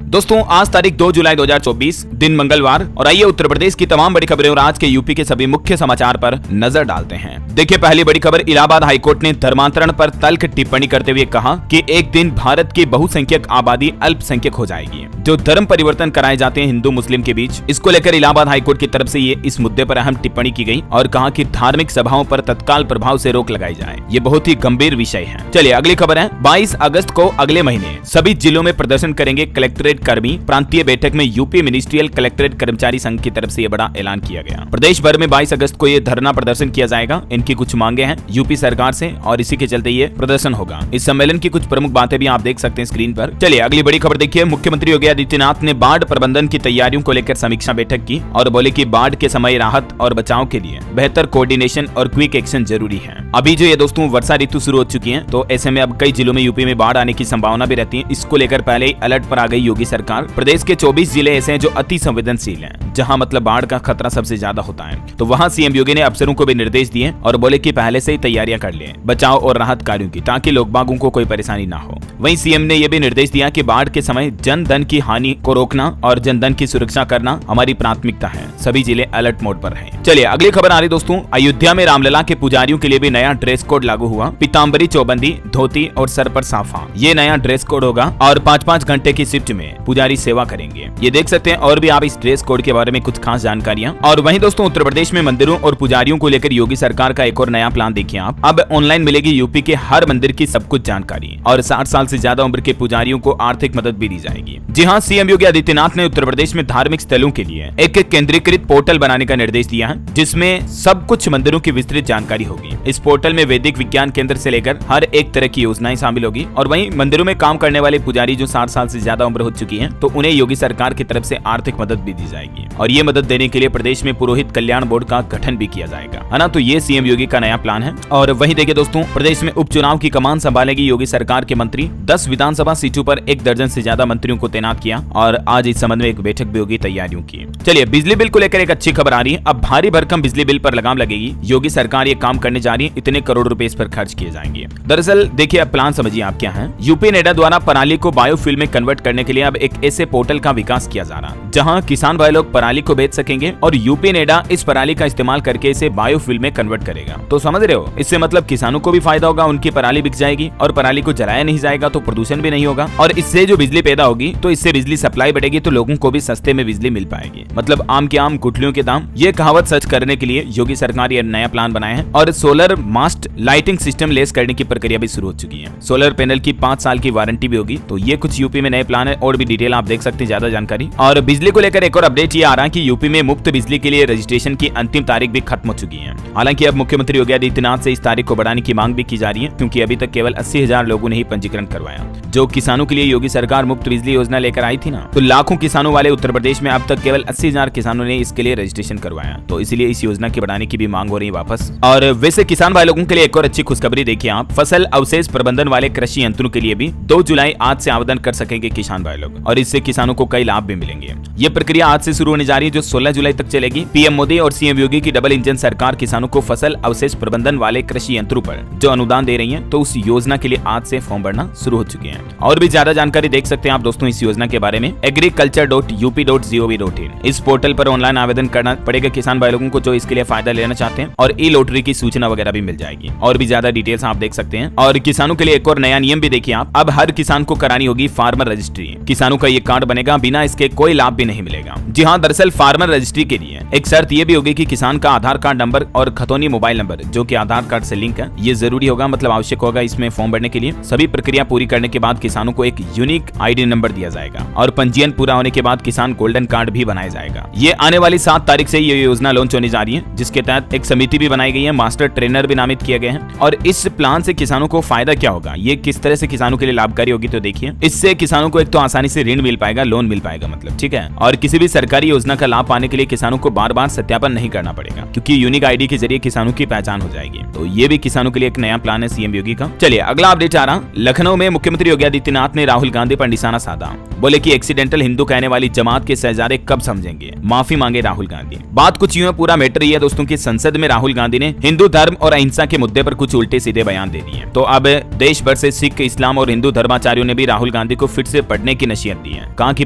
दोस्तों आज तारीख 2 जुलाई 2024 दिन मंगलवार और आइए उत्तर प्रदेश की तमाम बड़ी खबरें और आज के यूपी के सभी मुख्य समाचार पर नजर डालते हैं। देखिए पहली बड़ी खबर, इलाहाबाद हाईकोर्ट ने धर्मांतरण पर तल्ख टिप्पणी करते हुए कहा कि एक दिन भारत की बहुसंख्यक आबादी अल्पसंख्यक हो जाएगी। जो धर्म परिवर्तन कराए जाते हैं हिंदू मुस्लिम के बीच, इसको लेकर इलाहाबाद हाईकोर्ट की तरफ से इस मुद्दे पर अहम टिप्पणी की गई और कहा कि धार्मिक सभाओं पर तत्काल प्रभाव से रोक लगाई जाए। ये बहुत ही गंभीर विषय है। चलिए अगली खबर है, 22 अगस्त को अगले महीने सभी जिलों में प्रदर्शन करेंगे कलेक्ट्रेट कर्मी। प्रांतीय बैठक में यूपी मिनिस्ट्रियल कलेक्ट्रेट कर्मचारी संघ की तरफ से यह बड़ा ऐलान किया गया। प्रदेश भर में 22 अगस्त को ये धरना प्रदर्शन किया जाएगा। इनकी कुछ मांगे हैं यूपी सरकार से और इसी के चलते ये प्रदर्शन होगा। इस सम्मेलन की कुछ प्रमुख बातें भी आप देख सकते हैं स्क्रीन पर। चलिए अगली बड़ी खबर देखिए, मुख्यमंत्री योगी आदित्यनाथ ने बाढ़ प्रबंधन की तैयारियों को लेकर समीक्षा बैठक की और बोले कि बाढ़ के समय राहत और बचाव के लिए बेहतर कोऑर्डिनेशन और क्विक एक्शन जरूरी है। अभी जो ये दोस्तों वर्षा ऋतु शुरू हो चुकी है, तो ऐसे में अब कई जिलों में यूपी में बाढ़ आने की संभावना भी रहती है। इसको लेकर पहले ही अलर्ट पर आ गई योगी सरकार। प्रदेश के 24 जिले ऐसे हैं जो अति संवेदनशील हैं, जहां मतलब बाढ़ का खतरा सबसे ज्यादा होता है। तो वहां सीएम योगी ने अफसरों को भी निर्देश दिए और बोले कि पहले से ही तैयारियां कर लें बचाव और राहत कार्यों की, ताकि लोग बागों को कोई परेशानी ना हो। वहीं सीएम ने यह भी निर्देश दिया कि बाढ़ के समय जन धन की हानि को रोकना और जन धन की सुरक्षा करना हमारी प्राथमिकता है। सभी जिले अलर्ट मोड पर हैं। चलिए अगली खबर आ रही दोस्तों, अयोध्या में रामलला के पुजारियों के लिए भी नया ड्रेस कोड लागू हुआ। पीताम्बरी, चौबंदी, धोती और सर पर साफा, ये नया ड्रेस कोड होगा और 5-5 घंटे की शिफ्ट में पुजारी सेवा करेंगे। ये देख सकते हैं और भी आप इस ड्रेस कोड के बारे में कुछ खास जानकारियां। और वहीं दोस्तों उत्तर प्रदेश में मंदिरों और पुजारियों को लेकर योगी सरकार का एक और नया प्लान देखिए आप। अब ऑनलाइन मिलेगी यूपी के हर मंदिर की सब कुछ जानकारी और 60 साल से ज्यादा उम्र के पुजारियों को आर्थिक मदद भी दी जाएगी। जी हाँ, सीएम योगी आदित्यनाथ ने उत्तर प्रदेश में धार्मिक स्थलों के लिए एक केंद्रीकृत पोर्टल बनाने का निर्देश दिया है, जिसमें सब कुछ मंदिरों की विस्तृत जानकारी होगी। इस पोर्टल में वैदिक विज्ञान केंद्र से लेकर हर एक तरह की योजनाएं शामिल होगी। और वहीं मंदिरों में काम करने वाले पुजारी जो 60 साल से ज्यादा उम्र हो चुकी है, तो उन्हें योगी सरकार की तरफ से आर्थिक मदद भी दी जाएगी। और ये मदद देने के लिए प्रदेश में पुरोहित कल्याण बोर्ड का गठन भी किया जाएगा, है ना। तो ये सीएम योगी का नया प्लान है। और वहीं देखिए दोस्तों, प्रदेश में उपचुनाव की कमान संभालेगी योगी सरकार के मंत्री। 10 विधानसभा सीटों पर 1 दर्जन से ज्यादा मंत्रियों को तैनात किया और आज इस संबंध में एक बैठक भी होगी तैयारियों की। चलिए बिजली बिल को लेकर एक अच्छी खबर आ रही है। अब भारी भरकम बिजली बिल पर लगाम लगेगी। योगी सरकार ये काम करने जा रही है। इतने करोड़ रुपए इस पर खर्च किए जाएंगे। दरअसल देखिए, अब प्लान समझिए आप क्या है। यूपी नेडा द्वारा पराली को बायोफ्यूल में कन्वर्ट करने के लिए अब एक ऐसे पोर्टल का विकास किया जा रहा है, जहां किसान भाई लोग पराली को बेच सकेंगे और यूपी नेडा इस पराली का इस्तेमाल करके इसे बायोफ्यूल में कन्वर्ट करेगा। तो समझ रहे हो, इससे मतलब किसानों को भी फायदा होगा, उनकी पराली बिक जाएगी और पराली को जलाया नहीं जाएगा तो प्रदूषण भी नहीं होगा। और इससे जो बिजली पैदा होगी तो इससे बिजली सप्लाई बढ़ेगी, तो लोगों को भी सस्ते में बिजली मिल पाएगी। मतलब आम के आम गुठलियों के दाम। ये कहावत सच करने के लिए योगी सरकार ये नया प्लान बनाया है। और सोलर मास्ट लाइटिंग सिस्टम लेस करने की प्रक्रिया भी शुरू हो चुकी है। सोलर पैनल की 5 साल की वारंटी भी होगी। तो ये कुछ यूपी में नए प्लान है और भी डिटेल आप देख सकते हैं ज्यादा जानकारी। और बिजली को लेकर एक और अपडेट ये आ रहा है कि यूपी में मुफ्त बिजली के लिए रजिस्ट्रेशन की अंतिम तारीख भी खत्म हो चुकी है। हालांकि अब मुख्यमंत्री योगी आदित्यनाथ से इस तारीख को बढ़ाने की मांग भी की जा रही है, क्योंकि अभी तक केवल 80,000 लोगों ने ही पंजीकरण करवाया। जो किसानों के लिए योगी सरकार मुफ्त बिजली योजना लेकर आई थी ना, तो लाखों किसानों वाले उत्तर प्रदेश में अब तक केवल 80,000 किसानों ने इसके लिए रजिस्ट्रेशन करवाया। तो इसलिए इस योजना के बढ़ाने की भी मांग हो रही है वापस। और वैसे किसान भाई लोगों के लिए एक और अच्छी खुशखबरी देखिए आप। फसल अवशेष प्रबंधन वाले कृषि यंत्रों के लिए भी 2 जुलाई आज से आवेदन कर सकेंगे किसान भाई लोग और इससे किसानों को कई लाभ भी मिलेंगे। ये प्रक्रिया आज से शुरू होने जा रही है, जो 16 जुलाई तक चलेगी। पीएम मोदी और सीएम योगी की डबल इंजन सरकार किसानों को फसल अवशेष प्रबंधन वाले कृषि यंत्रों पर जो अनुदान दे रही है, तो उस योजना के लिए आज से फॉर्म भरना शुरू हो चुके हैं। और भी ज्यादा जानकारी देख सकते हैं आप दोस्तों इस योजना के बारे में agriculture.up.gov.in। इस पोर्टल पर ऑनलाइन आवेदन करना पड़ेगा किसान भाई लोगों को जो इसके लिए फायदा लेना चाहते हैं, और ई लॉटरी की सूचना वगैरह भी मिल जाएगी। और भी ज्यादा डिटेल्स आप देख सकते हैं। और किसानों के लिए एक और नया नियम भी देखिए आप। अब हर किसान को करानी होगी फार्मर रजिस्ट्री। किसानों का ये कार्ड बनेगा, बिना इसके कोई लाभ भी नहीं मिलेगा। जी हाँ, दरअसल फार्मर रजिस्ट्री के लिए एक शर्त ये भी होगी कि किसान का आधार कार्ड नंबर और खतौनी मोबाइल नंबर जो कि आधार कार्ड से लिंक है, ये जरूरी होगा, मतलब आवश्यक होगा इसमें फॉर्म भरने के लिए। सभी प्रक्रिया पूरी करने के बाद किसानों को एक यूनिक आईडी नंबर दिया जाएगा और पंजीयन पूरा होने के बाद किसान गोल्डन कार्ड भी बनाया जाएगा। ये आने वाली 7 तारीख से ये योजना लॉन्च होने जा रही है, जिसके तहत एक समिति भी बनाई गई है, मास्टर ट्रेनर भी नामित किए गए हैं। और इस प्लान से किसानों को फायदा क्या होगा, ये किस तरह से किसानों के लिए लाभकारी होगी, तो देखिए इससे किसानों को एक तो आसानी से ऋण मिल पाएगा, लोन मिल पाएगा, मतलब ठीक है। और किसी भी सरकारी योजना का लाभ पाने के लिए किसानों को बार बार सत्यापन नहीं करना पड़ेगा, क्योंकि यूनिक आईडी के जरिए किसानों की पहचान हो जाएगी। तो ये भी किसानों के लिए एक नया प्लान है सीएम योगी का। चलिए अगला अपडेट आ रहा, लखनऊ में मुख्यमंत्री योगी आदित्यनाथ ने राहुल गांधी पर निशाना साधा। बोले कि एक्सीडेंटल हिंदू कहने वाली जमात के शहजादे कब समझेंगे, माफी मांगे राहुल गांधी। बात कुछ यूं है, पूरा मैटर ये है दोस्तों कि संसद में राहुल गांधी ने हिंदू धर्म और अहिंसा के मुद्दे पर कुछ उल्टे सीधे बयान दे दिए। तो अब देश भर से सिख, इस्लाम और हिंदू धर्माचार्यों ने भी राहुल गांधी को फिर से पढ़ने की नसीहत दी है। कहा कि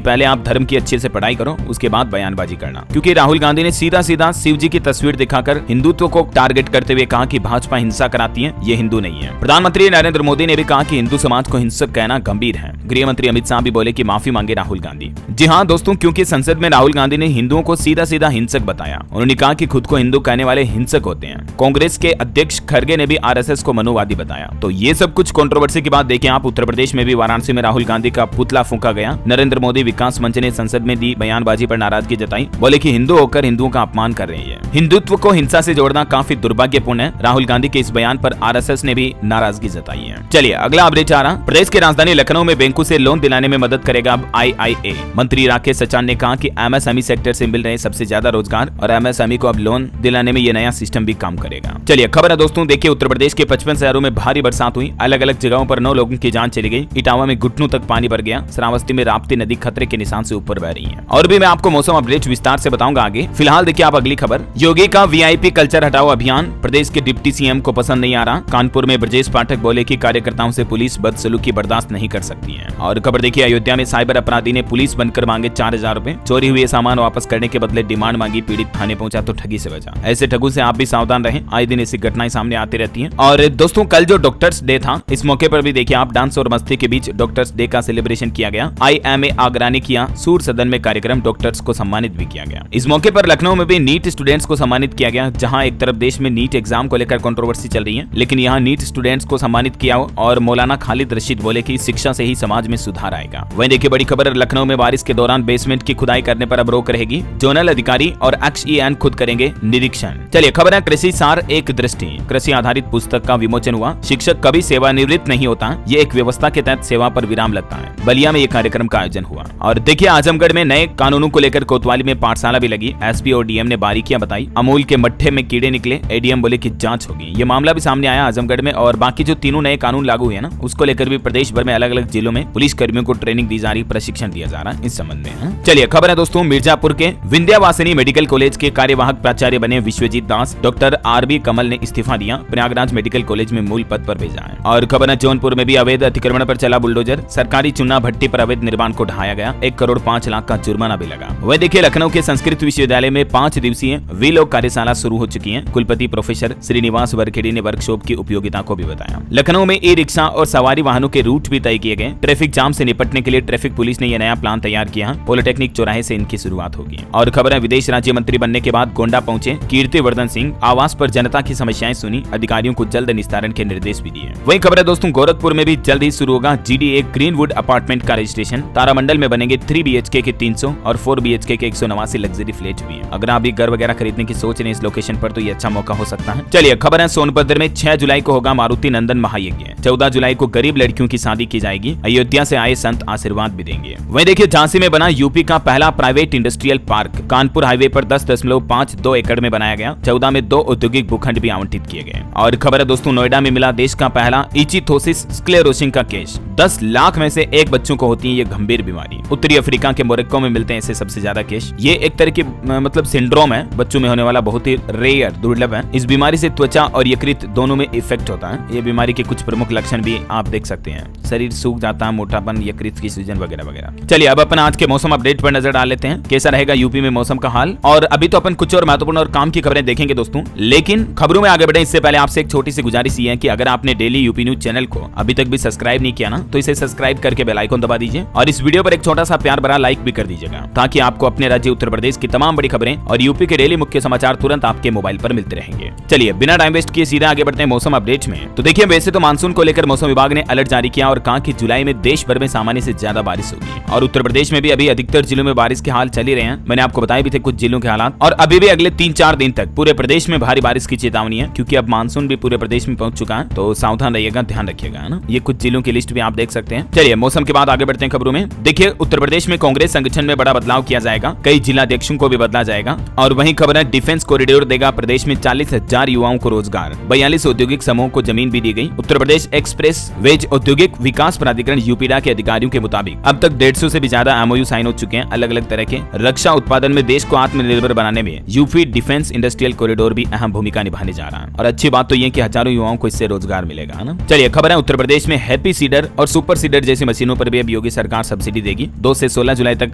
पहले आप धर्म की अच्छे से पढ़ाई करो, उसके बाद बयानबाजी करना। क्योंकि राहुल गांधी ने सीधा सीधा शिव जी की तस्वीर दिखाकर हिंदुत्व को टारगेट करते हुए कहा कि भाजपा हिंसा कराती है, ये हिंदू नहीं है। प्रधानमंत्री नरेंद्र मोदी ने भी कहा कि हिंदू समाज को हिंसक कहना गंभीर है। गृह मंत्री अमित शाह भी बोले कि माफी मांगे राहुल गांधी। जी हाँ दोस्तों, क्योंकि संसद में राहुल गांधी ने हिंदुओं को सीधा सीधा हिंसक बताया। उन्होंने कहा कि खुद को हिंदू कहने वाले हिंसक होते हैं। कांग्रेस के अध्यक्ष खड़गे ने भी आरएसएस को मनोवादी बताया। तो ये सब कुछ कंट्रोवर्सी की बात देखें आप। उत्तर प्रदेश में भी वाराणसी में राहुल गांधी का पुतला फूंका गया। नरेंद्र मोदी विकास मंच ने संसद में दी बयानबाजी पर नाराजगी जताई। बोले कि हिंदू होकर हिंदुओं का अपमान कर रहे हैं। हिंदुत्व को हिंसा से जोड़ना काफी दुर्भाग्यपूर्ण है। राहुल गांधी के इस बयान पर आरएसएस ने भी नाराजगी जताई है। चलिए अगला अपडेट आ रहा। प्रदेश की राजधानी लखनऊ में बैंकों से लोन दिलाने में मदद करेगा अब IIA। मंत्री राकेश सचान ने कहा कि MSME सेक्टर से मिल रहे सबसे ज्यादा रोजगार और MSME को अब लोन दिलाने में ये नया सिस्टम भी काम करेगा। चलिए खबर है दोस्तों, देखिए उत्तर प्रदेश के 55 शहरों में भारी बरसात हुई। अलग अलग जगहों पर 9 लोगों की जान चली गई। इटावा में घुटनों तक पानी भर गया। श्रावस्ती में राप्ती नदी खतरे के निशान से ऊपर बह रही है। और भी मैं आपको मौसम अपडेट विस्तार से बताऊंगा आगे। फिलहाल देखिए आप अगली खबर। योगी का VIP कल्चर हटाओ अभियान प्रदेश के डिप्टी CM को पसंद नहीं आ रहा। कानपुर में ब्रजेश पाठक बोले कि कार्यकर्ताओं से पुलिस बदसलूकी बर्दाश्त नहीं कर सकती है। और खबर देखिए, अयोध्या में साइबर अपराधी ने पुलिस बनकर मांगे 4000 रुपए। चोरी हुए सामान वापस करने के बदले डिमांड मांगी। पीड़ित थाने पहुंचा तो ठगी से बचा। ऐसे ठगों से आप भी सावधान रहें। आए दिन ऐसी घटनाएं सामने आती रहती हैं। और दोस्तों कल जो डॉक्टर्स डे था, इस मौके पर भी देखिए आप डांस और मस्ती के बीच डॉक्टर्स डे का सेलिब्रेशन किया गया। IMA आगरा ने किया सूर सदन में कार्यक्रम। डॉक्टर्स को सम्मानित भी किया गया। इस मौके पर लखनऊ में भी नीट स्टूडेंट्स को सम्मानित किया गया। जहां एक तरफ देश में नीट एग्जाम को लेकर कंट्रोवर्सी चल रही है, लेकिन यहाँ नीट स्टूडेंट्स को सम्मानित किया और मौलाना खालिद रशीद बोले कि शिक्षा से ही समाज में सुधार आएगा। वहीं देखिए बड़ी खबर, लखनऊ में बारिश के दौरान बेसमेंट की खुदाई करने पर अब रोक रहेगी। जोनल अधिकारी और XEN खुद करेंगे निरीक्षण। चलिए खबर है, कृषि सार एक दृष्टि कृषि आधारित पुस्तक का विमोचन हुआ। शिक्षक कभी सेवानिवृत्त नहीं होता, ये एक व्यवस्था के तहत सेवा पर विराम लगता है। बलिया में ये कार्यक्रम का आयोजन हुआ। और देखिए आजमगढ़ में नए कानूनों को लेकर कोतवाली में पाठशाला भी लगी। SP और DM ने बारीकियां बताई। अमूल के मट्ठे में कीड़े निकले। ADM बोले कि जांच होगी। ये मामला भी सामने आया आजमगढ़ में। और बाकी जो तीनों नए कानून लागू हुए ना, उसको लेकर भी प्रदेश भर में अलग अलग जिलों में पुलिस कर्मियों को ट्रेनिंग दी जा रही, प्रशिक्षण दिया जा रहा है इस संबंध में। चलिए खबर है दोस्तों, मिर्जापुर के विंध्यावासिनी मेडिकल कॉलेज के कार्यवाहक प्राचार्य बने विश्वजीत दास। डॉक्टर RB कमल ने इस्तीफा दिया। प्रयागराज मेडिकल कॉलेज में मूल पद पर भेजा है। और खबर है, जौनपुर में भी अवैध अतिक्रमण पर चला बुलडोजर। सरकारी चुना भट्टी पर अवैध निर्माण को ढहाया गया। 1 करोड़ 5 लाख का जुर्माना भी लगा। वह देखिए लखनऊ के संस्कृत विश्वविद्यालय में 5 दिवसीय वीलोक कार्यशाला शुरू हो चुकी है। कुलपति प्रोफेसर श्रीनिवास वरखेड़ी ने वर्कशॉप की उपयोगिता को भी बताया। लखनऊ में ई-रिक्शा और सवारी वाहनों के रूट भी तय किए गए। ट्रैफिक जाम से निपटने के लिए ट्रैफिक पुलिस ने यह नया प्लान तैयार किया। पॉलिटेक्निक चौराहे से इनकी शुरुआत होगी। और खबर है, विदेश राज्य मंत्री बनने के बाद गोंडा पहुंचे कीर्तिवर्धन सिंह। आवास पर जनता की समस्याएं सुनी। अधिकारियों को जल्द निस्तारण के निर्देश भी दिए। वहीं खबर है दोस्तों, गोरखपुर में भी जल्द ही शुरू होगा GDA ग्रीनवुड अपार्टमेंट का रजिस्ट्रेशन। तारामंडल में बनेंगे 3 BHK के 300 और 4 BHK के 189 लग्जरी फ्लैट भी है। अगर आप भी घर वगैरह खरीदने की सोच रहे हैं इस लोकेशन पर, तो ये अच्छा मौका हो सकता है। चलिए खबर है, सोनभद्र में 6 जुलाई को होगा मारुति नंदन महायज्ञ। 14 जुलाई को गरीब लड़कियों की शादी की जाएगी। अयोध्या से आए संत आशीर्वाद भी देंगे। वहीं देखिए झांसी में बना यूपी का पहला private industrial park. Kanpur highway पर 10.52 एकड़ में बनाया गया। 14 में 2 औद्योगिक भूखंड भी आवंटित किए गए। और खबर है दोस्तों, नोएडा में मिला देश का पहला इचिथोसिस स्क्लेरोसिस का केस। 10 लाख में से 1 बच्चों को होती है ये गंभीर बीमारी। उत्तरी अफ्रीका के मोरक्को में मिलते हैं ऐसे सबसे ज्यादा केस। ये एक तरह की मतलब सिंड्रोम है, बच्चों में होने वाला, बहुत ही रेयर दुर्लभ है। इस बीमारी से त्वचा और यकृत दोनों में इफेक्ट होता है। ये बीमारी के कुछ प्रमुख लक्षण भी आप देख सकते हैं। शरीर सूख जाता है, मोटापन, यकृत की सूजन वगैरह वगैरह। चलिए अब अपन आज के मौसम अपडेट पर नजर डाल लेते हैं, कैसा रहेगा यूपी में मौसम का हाल। और अभी तो अपन कुछ और महत्वपूर्ण और काम की खबरें देखेंगे दोस्तों, लेकिन खबरों में आगे बढ़े इससे पहले आपसे एक छोटी सी गुजारिश ये है कि अगर आपने डेली यूपी न्यूज चैनल को अभी तक भी सब्सक्राइब नहीं किया ना, तो इसे सब्सक्राइब करके बेल आइकन दबा दीजिए और इस वीडियो पर एक छोटा सा प्यार भरा लाइक भी कर दीजिएगा, ताकि आपको अपने राज्य उत्तर प्रदेश की तमाम बड़ी खबरें और यूपी के डेली मुख्य समाचार तुरंत आपके मोबाइल पर मिलते रहेंगे। चलिए बिना टाइम वेस्ट किए सीधा आगे बढ़ते हैं मौसम अपडेट में। तो देखिए वैसे तो मानसून को लेकर मौसम विभाग ने अलर्ट जारी किया और कहा कि जुलाई में देश भर में सामान्य से ज्यादा बारिश होगी। और उत्तर प्रदेश में भी अभी अधिकतर जिलों में बारिश के हाल चल ही रहे हैं। मैंने आपको बताए भी थे कुछ जिलों के हालात। और अभी भी अगले 3-4 दिन तक पूरे प्रदेश में भारी बारिश की चेतावनी है, क्योंकि अब मानसून भी पूरे प्रदेश में पहुंच चुका है। तो सावधान रहिएगा, ध्यान रखिएगा, है ना। ये कुछ जिलों की लिस्ट भी आप देख सकते हैं। चलिए मौसम के बाद आगे बढ़ते हैं खबरों में। देखिए उत्तर प्रदेश में कांग्रेस संगठन में बड़ा बदलाव किया जाएगा। कई जिलाध्यक्षों को भी बदला जाएगा। और वहीं खबर है, डिफेंस कॉरिडोर देगा प्रदेश में 40,000 युवाओं को रोजगार। 42 औद्योगिक समूहों को जमीन भी दी गई। उत्तर प्रदेश एक्सप्रेस वेज औद्योगिक विकास प्राधिकरण यूपीडा के अधिकारियों के मुताबिक अब तक 150 से भी ज्यादा MOU साइन हो चुके हैं अलग अलग तरह के। रक्षा उत्पादन में देश को आत्मनिर्भर बनाने में यूपी डिफेंस इंडस्ट्रियल कॉरिडोर भी अहम भूमिका निभाने जा जा रहा है। और अच्छी बात तो ये कि हजारों युवाओं को इससे रोजगार मिलेगा, है ना। चलिए खबर है, उत्तर प्रदेश में हैप्पी सीडर और सुपर सीडर जैसी मशीनों पर भी अब योगी सरकार सब्सिडी देगी। 2 से 16 जुलाई तक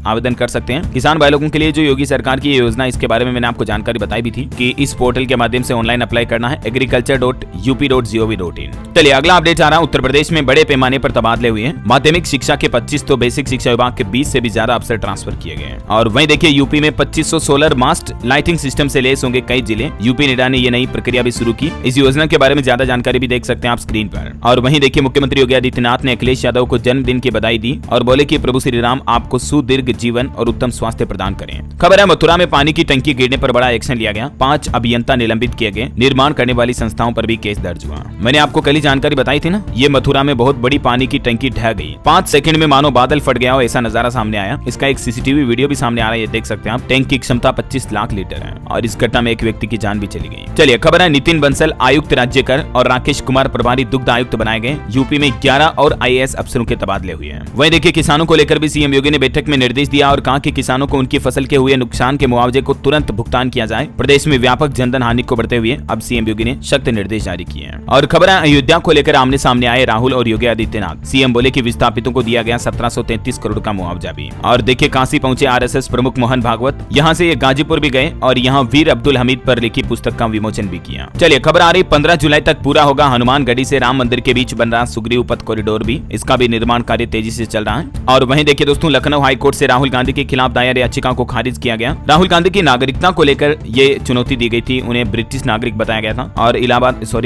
आवेदन कर सकते हैं किसान भाई लोगों के लिए जो योगी सरकार की योजना, इसके बारे में मैंने आपको जानकारी बताई भी थी कि इस पोर्टल के माध्यम से ऑनलाइन अप्लाई करना है, agriculture.up.gov.in। चलिए अगला अपडेट आ रहा है, उत्तर प्रदेश में बड़े पैमाने पर तबादले हुए हैं। माध्यमिक शिक्षा के 25 तो बेसिक शिक्षा विभाग के 20 से भी ज्यादा अफसर ट्रांसफर किए गए हैं। और वहीं देखिए यूपी में 2500 सोलर मास्ट लाइटिंग सिस्टम से लेस होंगे कई जिले। यूपी नेडा ने ये नई प्रक्रिया भी शुरू की। इस योजना के बारे में ज्यादा जानकारी भी देख सकते हैं आप स्क्रीन पर। और वहीं देखिए मुख्यमंत्री योगी आदित्यनाथ ने अखिलेश यादव को जन्मदिन की बधाई दी और बोले कि प्रभु श्री राम आपको सुदीर्घ जीवन और उत्तम स्वास्थ्य प्रदान करें। खबर है, मथुरा में पानी की टंकी गिरने पर बड़ा एक्शन लिया गया। 5 अभियंता निलंबित किए गए। निर्माण करने वाली संस्थाओं पर भी केस दर्ज हुआ। मैंने आपको कल ही जानकारी बताई थी ना, ये मथुरा में बहुत बड़ी पानी की टंकी ढह गई। 5 सेकंड में मानो बादल फट गया हो ऐसा नजारा सामने आया। इसका एक सीसीटीवी वीडियो भी सामने आ रहा है, ये देख सकते हैं आप। टैंक की क्षमता 25 लाख लीटर है और इस घटना में एक व्यक्ति की जान भी चली गई। चलिए खबर है, नितिन बंसल आयुक्त राज्य कर और राकेश कुमार प्रभारी दुग्ध आयुक्त बनाए गए। यूपी में 11 और IAS अफसरों के तबादले हुए हैं। वहीं देखिए किसानों को लेकर भी सीएम योगी ने बैठक में निर्देश दिया और कहा कि किसानों को उनकी फसल के हुए नुकसान के मुआवजे को तुरंत भुगतान किया जाए। प्रदेश में व्यापक जनधन हानि को बढ़ते हुए अब सीएम योगी ने सख्त निर्देश जारी किए हैं। और खबर है, अयोध्या को लेकर आमने सामने आए राहुल और योगी आदित्यनाथ। सीएम बोले कि विस्थापितों को दिया गया 1733 करोड़ का मुआवजा भी। और देखिए काशी पहुंचे RSS प्रमुख मोहन भागवत। यहाँ से ये गाजीपुर भी गए और यहाँ वीर अब्दुल हमीद पर लिखी पुस्तक का विमोचन भी किया। चलिए खबर आ रही, 15 जुलाई तक पूरा होगा हनुमानगढ़ी से राम मंदिर के बीच बन रहा सुग्रीव पथ कॉरिडोर भी। इसका भी निर्माण कार्य तेजी से चल रहा है। और वहीं देखिए दोस्तों, लखनऊ हाईकोर्ट से राहुल गांधी के खिलाफ दायर याचिका को खारिज किया गया। राहुल गांधी की नागरिकता को लेकर ये चुनौती दी गई थी, उन्हें ब्रिटिश नागरिक बताया गया था। और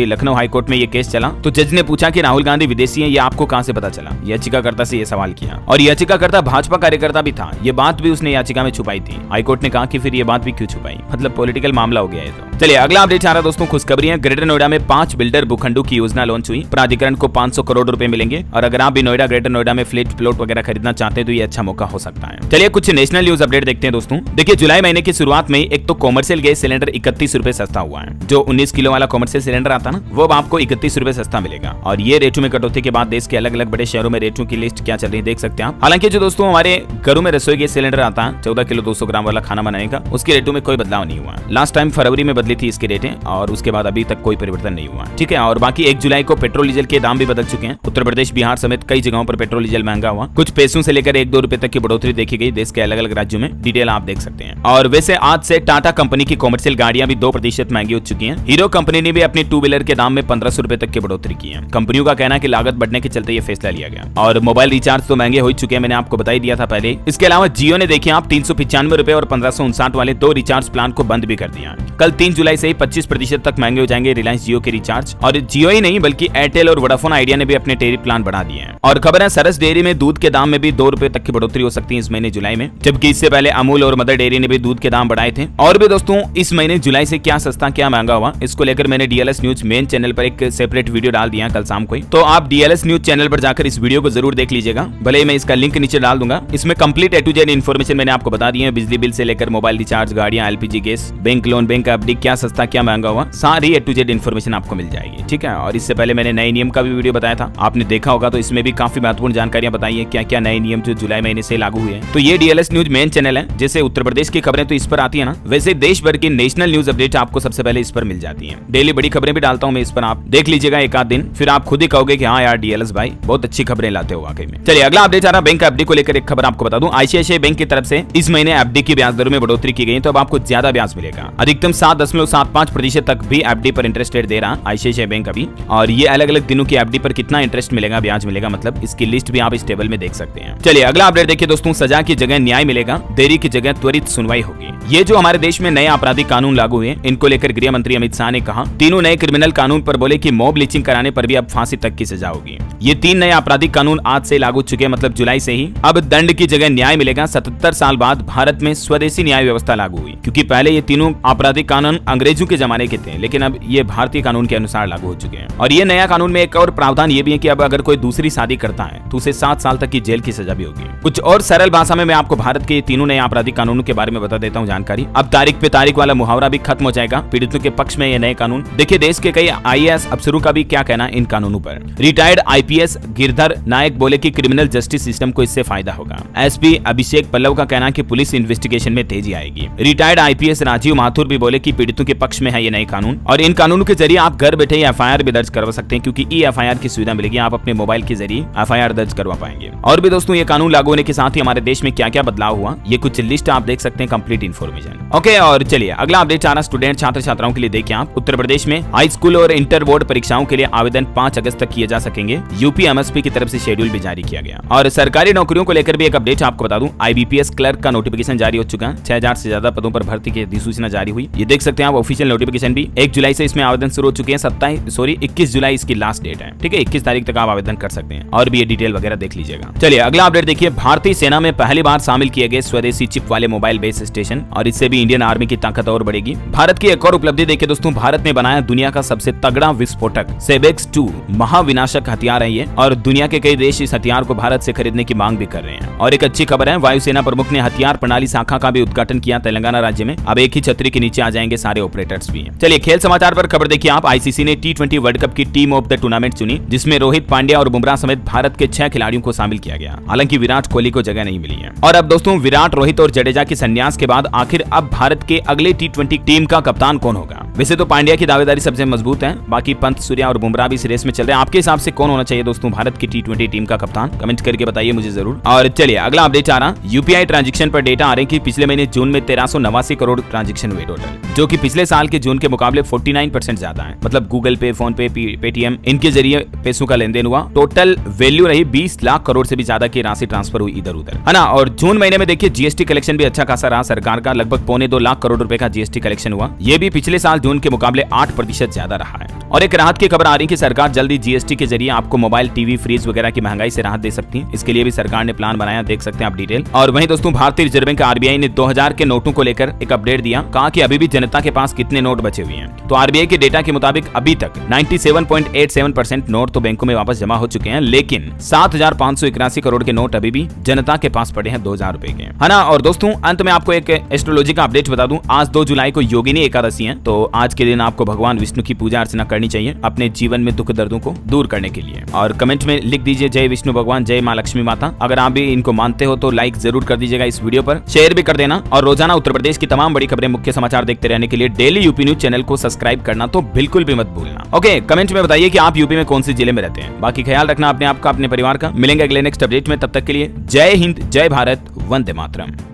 लखनऊ हाईकोर्ट में ये केस चला तो जज ने पूछा कि राहुल गांधी विदेशी है, ये आपको कहां से पता चला। याचिकाकर्ता से ये सवाल किया और याचिकाकर्ता भाजपा कार्यकर्ता भी था। ये बात भी उसने याचिका में छुपाई थी। हाईकोर्ट ने कहा कि फिर ये बात भी क्यों छुपाई, मतलब पॉलिटिकल मामला हो गया है। तो चलिए अगला अपडेट आ रहा है दोस्तों, खुशखबरी है। ग्रेटर नोएडा में 5 बिल्डर भूखंडों की योजना लॉन्च हुई। प्राधिकरण को 500 करोड़ रुपए मिलेंगे। और अगर आप भी नोएडा ग्रेटर नोएडा में फ्लैट प्लॉट वगैरह खरीदना चाहते हैं तो ये अच्छा मौका हो सकता है। चलिए कुछ नेशनल न्यूज अपडेट देखते हैं दोस्तों। देखिए जुलाई महीने की शुरुआत में एक तो कॉमर्शियल गैस सिलेंडर 31 रुपए सस्ता हुआ है। जो 19 किलो वाला कॉमर्शियल सिलेंडर आता ना, वो आपको 31 रुपए सस्ता मिलेगा। और ये रेटों में कटौती के बाद देश के अलग अलग बड़े शहरों में रेटों की लिस्ट क्या चल रही है देख सकते हैं आप। हालांकि जो दोस्तों हमारे घरों में रसोई गैस सिलेंडर आता है 14 किलो 200 ग्राम वाला खाना बनाने का, उसके रेटों में कोई बदलाव नहीं हुआ। लास्ट टाइम फरवरी में बदली थी इसके रेटें और उसके बाद अभी तक कोई परिवर्तन नहीं हुआ। ठीक है, और बाकी 1 जुलाई को पेट्रोल डीजल के दाम भी बदल चुके हैं। उत्तर प्रदेश, बिहार समेत कई जगहों पर पेट्रोल डीजल महंगा हुआ। कुछ पैसों से लेकर 1-2 रुपए तक की बढ़ोतरी देखी गई देश के अलग अलग राज्यों में। डिटेल आप देख सकते हैं। और वैसे आज से टाटा कंपनी की कॉमर्शियल गाड़ियां भी 2% महंगी हो चुकी हैं। हीरो कंपनी ने भी अपनी 2 व्हीलर के दाम में 1500 रुपए तक की बढ़ोतरी की है। कंपनियों का कहना है कि लागत बढ़ने के चलते ये फैसला लिया गया। और मोबाइल रिचार्ज तो महंगे हो चुके हैं, मैंने आपको बता ही दिया था पहले। इसके अलावा जियो ने देखिए आप 395 रुपए और 1559 वाले 2 रिचार्ज प्लान को बंद भी कर दिया। कल 3 जुलाई से ही 25% तक महंगे हो जाएंगे रिलायंस जियो के रिचार्ज। और जियो ही नहीं बल्कि एयरटेल और वोडाफोन आइडिया ने भी अपने टेरिफ प्लान बढ़ा दिए हैं। और खबर है, सरस डेयरी में दूध के दाम में भी 2 रुपए तक की बढ़ोतरी हो सकती है इस महीने जुलाई में, जबकि इससे पहले अमूल और मदर डेयरी ने भी दूध के दाम बढ़ाए थे। और भी दोस्तों इस महीने जुलाई से क्या सस्ता क्या महंगा हुआ, इसको लेकर मैंने DLS न्यूज मेन चैनल पर एक सेपरेट वीडियो डाल दिया कल शाम को ही। तो आप DLS न्यूज चैनल पर जाकर इस वीडियो को जरूर देख लीजिएगा। भले ही मैं इसका लिंक नीचे डाल दूंगा। इसमें complete A to Z information मैंने आपको बता दी है। बिजली बिल से लेकर मोबाइल रिचार्ज, गाड़ियां, LPG gas, bank loan, bank FD, क्या सस्ता क्या महंगा हुआ, सारी A to Z इन्फॉर्मेशन आपको मिल जाएगी। ठीक है, और इससे पहले मैंने नए नियम का भी वीडियो बताया था, आपने देखा होगा। तो इसमें भी काफी महत्वपूर्ण जानकारियां बताई है, क्या क्या नए नियम जो जुलाई महीने से लागू हुए हैं। तो ये DLS न्यूज मेन चैनल है। जैसे उत्तर प्रदेश की खबरें तो इस पर आती है ना, वैसे देश भर की नेशनल न्यूज अपडेट आपको सबसे पहले इस पर मिल जाती है। डेली बड़ी खबरें भी डालता हूं मैं इस पर, आप देख लीजिएगा एक आध दिन, फिर आप खुद ही कहोगे कि हाँ यार DLS भाई बहुत अच्छी खबरें लाते हो वाकई में। चलिए अगला अपडेट आ रहा, बैंक FD को लेकर एक खबर आपको बता दूं। ICICI बैंक की तरफ से इस महीने FD की ब्याज दरों में बढ़ोतरी की गई, तो अब आपको ज्यादा ब्याज मिलेगा। अधिकतम 7.75% तक भी FD पर इंटरेस्ट रेट दे रहा ICICI बैंक अभी। और ये अलग अलग दिनों की FD पर कितना इंटरेस्ट मिलेगा, ब्याज मिलेगा, मतलब इसकी लिस्ट भी आप इस टेबल में देख सकते हैं। चलिए अगला अपडेट देखिए दोस्तों, सजा की जगह न्याय मिलेगा, देरी की जगह त्वरित सुनवाई होगी। ये जो हमारे देश में नए आपराधिक कानून लागू हुए, इनको लेकर गृह मंत्री अमित शाह ने कहा, तीनों नए क्रिमिनल कानून पर बोले कि मॉब लिंचिंग कराने पर भी अब फांसी तक की सजा होगी। ये 3 नए आपराधिक कानून आज से लागू चुके, मतलब जुलाई से ही। अब दंड की जगह न्याय मिलेगा। 77 साल बाद भारत में स्वदेशी न्याय व्यवस्था लागू हुई, क्योंकि पहले ये तीनों आपराधिक कानून अंग्रेजों के जमाने के थे, लेकिन अब ये भारतीय कानून के अनुसार लागू हो चुके हैं। और ये नया कानून में एक और प्रावधान ये भी है कि अब अगर कोई दूसरी शादी करता है तो उसे 7 साल तक की जेल की सजा भी होगी। कुछ और सरल भाषा में मैं आपको भारत के तीनों नए आपराधिक कानूनों के बारे में बता देता हूँ जानकारी। अब तारीख पे तारीख वाला मुहावरा भी खत्म हो जाएगा। पीड़ितों के पक्ष में ये नए कानून। देखिए देश के कई IAS अफसरों का भी क्या कहना इन कानूनों पर। रिटायर्ड IPS गिरधर नायक बोले कि क्रिमिनल जस्टिस सिस्टम को इससे फायदा होगा। SP अभिषेक पल्लव का कहना है कि पुलिस इन्वेस्टिगेशन में तेजी आएगी। रिटायर्ड IPS राजीव माथुर भी बोले कि पीड़ितों के पक्ष में है ये नए कानून, और इन कानूनों के जरिए आप घर बैठे एफआईआर भी दर्ज करवा सकते हैं, क्योंकि ई एफआईआर की सुविधा मिलेगी, आप अपने मोबाइल के जरिए एफआईआर दर्ज करवा पाएंगे। और भी दोस्तों ये कानून लागू होने के साथ ही हमारे देश में क्या क्या बदलाव हुआ, ये कुछ लिस्ट आप देख सकते हैं, कंप्लीट इन्फॉर्मेशन। ओके, और चलिए अगला अपडेट आ रहा स्टूडेंट छात्र छात्राओं के लिए देखिए आप। उत्तर प्रदेश में हाई स्कूल और इंटर बोर्ड परीक्षाओं के लिए आवेदन 5 अगस्त तक किए जा सकेंगे। यूपी एमएसपी की तरफ से शेड्यूल भी जारी किया गया। और सरकारी नौकरियों को लेकर भी एक अपडेट आपको बता दूं, आईबीपीएस क्लर्क का नोटिफिकेशन जारी हो चुका है। 6000 से ज्यादा पदों पर भर्ती की अधिसूचना जारी हुई, ये देख सकते हैं आप। ऑफिशियल नोटिफिकेशन भी 1 जुलाई से इसमें आवेदन शुरू हो चुके हैं। 21 जुलाई इसकी लास्ट डेट है, ठीक है। 21 तारीख तक आप आवेदन कर सकते हैं, और भी ये डिटेल वगैरह देख लीजिएगा। चलिए अगला अपडेट देखिए। भारतीय सेना में पहली बार शामिल किए गए स्वदेशी चिप वाले मोबाइल बेस स्टेशन, और इससे भी इंडियन आर्मी की ताकत और बढ़ेगी। भारत की एक और उपलब्धि देखिए दोस्तों, भारत ने बनाया दुनिया का सबसे तगड़ा विस्फोटक सेबेक्स 2 महाविनाशक हथियार है ये, और दुनिया के कई देश इस हथियार को भारत से खरीदने की मांग भी कर रहे हैं। और एक अच्छी खबर है, वायुसेना प्रमुख ने हथियार प्रणाली शाखा का भी उद्घाटन किया तेलंगाना राज्य में। अब एक ही छतरी के नीचे आ जाएंगे सारे ऑपरेटर्स भी। चलिए खेल समाचार पर खबर देखिए आप। आईसीसी ने T20 वर्ल्ड कप की टीम ऑफ द टूर्नामेंट चुनी, जिसमें रोहित पांड्या और बुमराह समेत भारत के 6 खिलाड़ियों को शामिल किया गया। हालांकि विराट कोहली को जगह नहीं मिली है। और अब दोस्तों विराट, रोहित और जडेजा के संन्यास के बाद आखिर अब भारत के अगले T20 टीम का कप्तान कौन होगा? वैसे तो पांड्या की दावेदारी सबसे मजबूत है, बाकी पंत, सूर्या और बुमराह भी इस रेस में चल रहे हैं। आपके हिसाब से कौन होना चाहिए दोस्तों भारत की T20 टीम का कप्तान? कमेंट करके बताइए मुझे जरूर। और चलिए अगला अपडेट आ रहा, यूपीआई ट्रांजैक्शन पर डेटा आ रहे हैं कि पिछले महीने जून में 1389 करोड़ ट्रांजैक्शन हुए टोटल, जो कि पिछले साल के जून के मुकाबले 49% ज्यादा है। मतलब गूगल पे, फोन पे, पेटीएम, इनके जरिए पैसों का लेन देन हुआ। टोटल वैल्यू रही 20 लाख करोड़ से भी ज्यादा की राशि ट्रांसफर हुई इधर उधर, है ना। और जून महीने में देखिए जीएसटी कलेक्शन भी अच्छा खासा रहा सरकार का, लगभग 1.25 लाख करोड़ रुपए का जीएसटी कलेक्शन हुआ। ये भी पिछले साल जून के मुकाबले 8% ज्यादा रहा है। और एक राहत की खबर आ रही है कि सरकार जल्दी जीएसटी के जरिए आपको मोबाइल, टीवी, फ्रिज वगैरह की महंगाई से राहत दे सकती है। इसके लिए भी सरकार ने प्लान बनाया, देख सकते हैं आप डिटेल। और वहीं दोस्तों भारतीय रिजर्व बैंक आरबीआई ने 2000 के नोटों को लेकर एक अपडेट दिया, कहा कि अभी भी जनता के पास कितने नोट बचे हुए हैं। तो आरबीआई के डेटा के मुताबिक अभी तक 97.87% नोट तो बैंकों में वापस जमा हो चुके हैं, लेकिन 7581 करोड़ के नोट अभी भी जनता के पास पड़े हैं 2000 रुपए के, है ना। और दोस्तों अंत में आपको एक एस्ट्रोलॉजी का अपडेट बता दूं, आज 2 जुलाई को योगिनी एकादशी है। तो आज के दिन आपको भगवान विष्णु की पूजा अर्चना करनी चाहिए अपने जीवन में दुख दर्दों को दूर करने के लिए। और कमेंट में लिख दीजिए जय विष्णु भगवान, जय मां लक्ष्मी माता। अगर आप भी इनको मानते हो तो लाइक जरूर कर दीजिएगा इस वीडियो पर, शेयर भी कर देना। और रोजाना उत्तर प्रदेश की तमाम बड़ी खबरें, मुख्य समाचार देखते रहने के लिए डेली यूपी न्यूज चैनल को सब्सक्राइब करना तो बिल्कुल भी मत भूलना। ओके, कमेंट में बताइए कि आप यूपी में कौन से जिले में रहते हैं। बाकी ख्याल रखना अपने आप का, अपने परिवार का। मिलेंगे अगले नेक्स्ट अपडेट में, तब तक के लिए जय हिंद, जय भारत, वंदे मातरम।